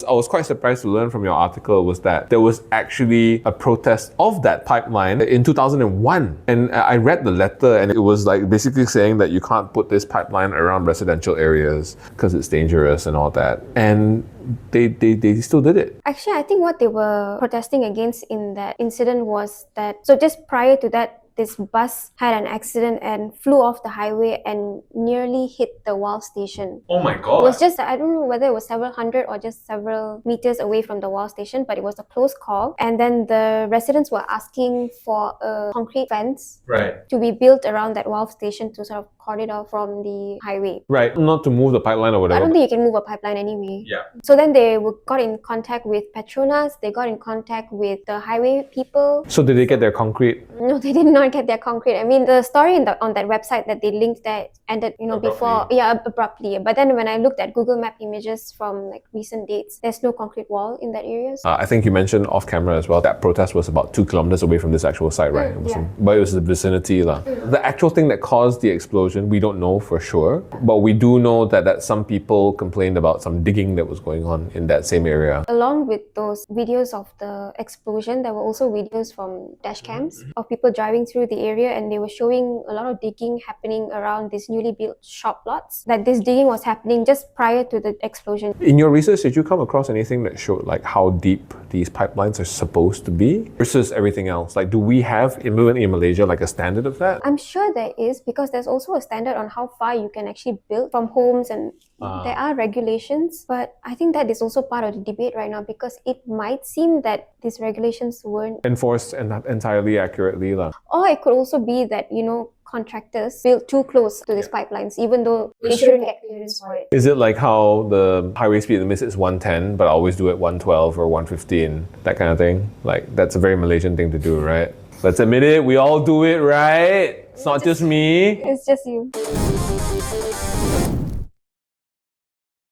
I was quite surprised to learn from your article was that there was actually a protest of that pipeline in 2001. And I read the letter and it was like basically saying that you can't put this pipeline around residential areas because it's dangerous and all that. And they still did it. Actually, I think what they were protesting against in that incident was that, so just prior to that, this bus had an accident and flew off the highway and nearly hit the WOW station. Oh my God. It was just, I don't know whether it was several hundred or just several meters away from the WOW station, but it was a close call. And then the residents were asking for a concrete fence to be built around that WOW station to sort of cord it off from the highway. Right, not to move the pipeline or whatever. I don't think you can move a pipeline anyway. Yeah. So then they got in contact with Petronas, they got in contact with the highway people. So did they get their concrete? No, they did not get their concrete. I mean, the story on that website that they linked that ended, abruptly. But then when I looked at Google Map images from like recent dates, there's no concrete wall in that area. I think you mentioned off camera as well, that protest was about 2 kilometers away from this actual site, right? But it was the vicinity. The actual thing that caused the explosion, we don't know for sure. But we do know that some people complained about some digging that was going on in that same area. Along with those videos of the explosion, there were also videos from dash cams of people driving through the area, and they were showing a lot of digging happening around these newly built shop lots. That this digging was happening just prior to the explosion. In your research, did you come across anything that showed like how deep these pipelines are supposed to be versus everything else? Like, do we have in Malaysia like a standard of that? I'm sure there is, because there's also a standard on how far you can actually build from homes, and there are regulations. But I think that is also part of the debate right now, because it might seem that these regulations weren't enforced and not entirely accurately. Or it could also be that, contractors built too close to these pipelines, even though they shouldn't get clearance for it. Is it like how the highway speed limit is 110, but I always do it 112 or 115, that kind of thing? Like, that's a very Malaysian thing to do, right? Let's admit it, we all do it, right? It's not just me. It's just you.